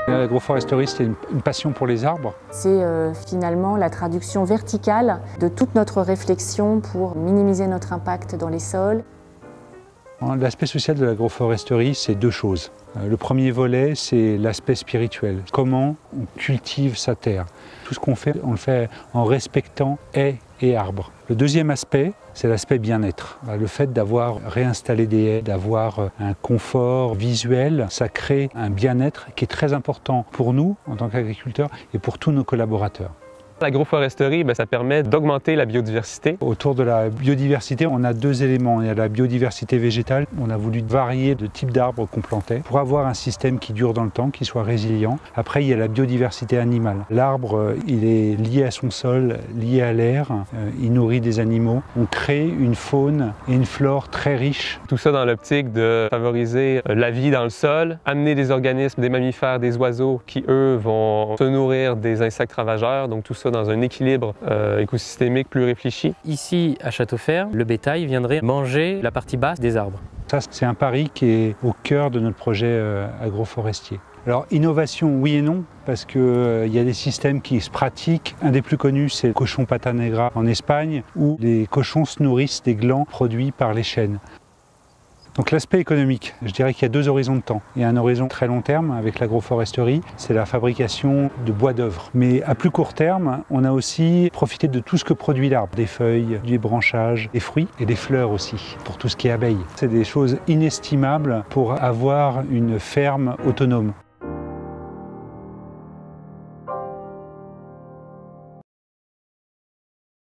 L'agroforesterie, c'est une passion pour les arbres. C'est finalement la traduction verticale de toute notre réflexion pour minimiser notre impact dans les sols. L'aspect social de l'agroforesterie, c'est deux choses. Le premier volet, c'est l'aspect spirituel. Comment on cultive sa terre. Tout ce qu'on fait, on le fait en respectant haies et arbres. Le deuxième aspect, c'est l'aspect bien-être. Le fait d'avoir réinstallé des haies, d'avoir un confort visuel, ça crée un bien-être qui est très important pour nous en tant qu'agriculteurs et pour tous nos collaborateurs. L'agroforesterie, ça permet d'augmenter la biodiversité. Autour de la biodiversité, on a deux éléments. Il y a la biodiversité végétale. On a voulu varier de types d'arbres qu'on plantait pour avoir un système qui dure dans le temps, qui soit résilient. Après, il y a la biodiversité animale. L'arbre, il est lié à son sol, lié à l'air. Il nourrit des animaux. On crée une faune et une flore très riches. Tout ça dans l'optique de favoriser la vie dans le sol, amener des organismes, des mammifères, des oiseaux qui, eux, vont se nourrir des insectes ravageurs. Donc tout ça dans un équilibre écosystémique plus réfléchi. Ici, à Châteauferme, le bétail viendrait manger la partie basse des arbres. Ça, c'est un pari qui est au cœur de notre projet agroforestier. Alors, innovation, oui et non, parce qu'il y a des systèmes qui se pratiquent. Un des plus connus, c'est le cochon pata negra en Espagne, où les cochons se nourrissent des glands produits par les chênes. Donc l'aspect économique, je dirais qu'il y a deux horizons de temps. Il y a un horizon très long terme avec l'agroforesterie, c'est la fabrication de bois d'œuvre. Mais à plus court terme, on a aussi profité de tout ce que produit l'arbre, des feuilles, du branchage, des fruits et des fleurs aussi, pour tout ce qui est abeilles. C'est des choses inestimables pour avoir une ferme autonome.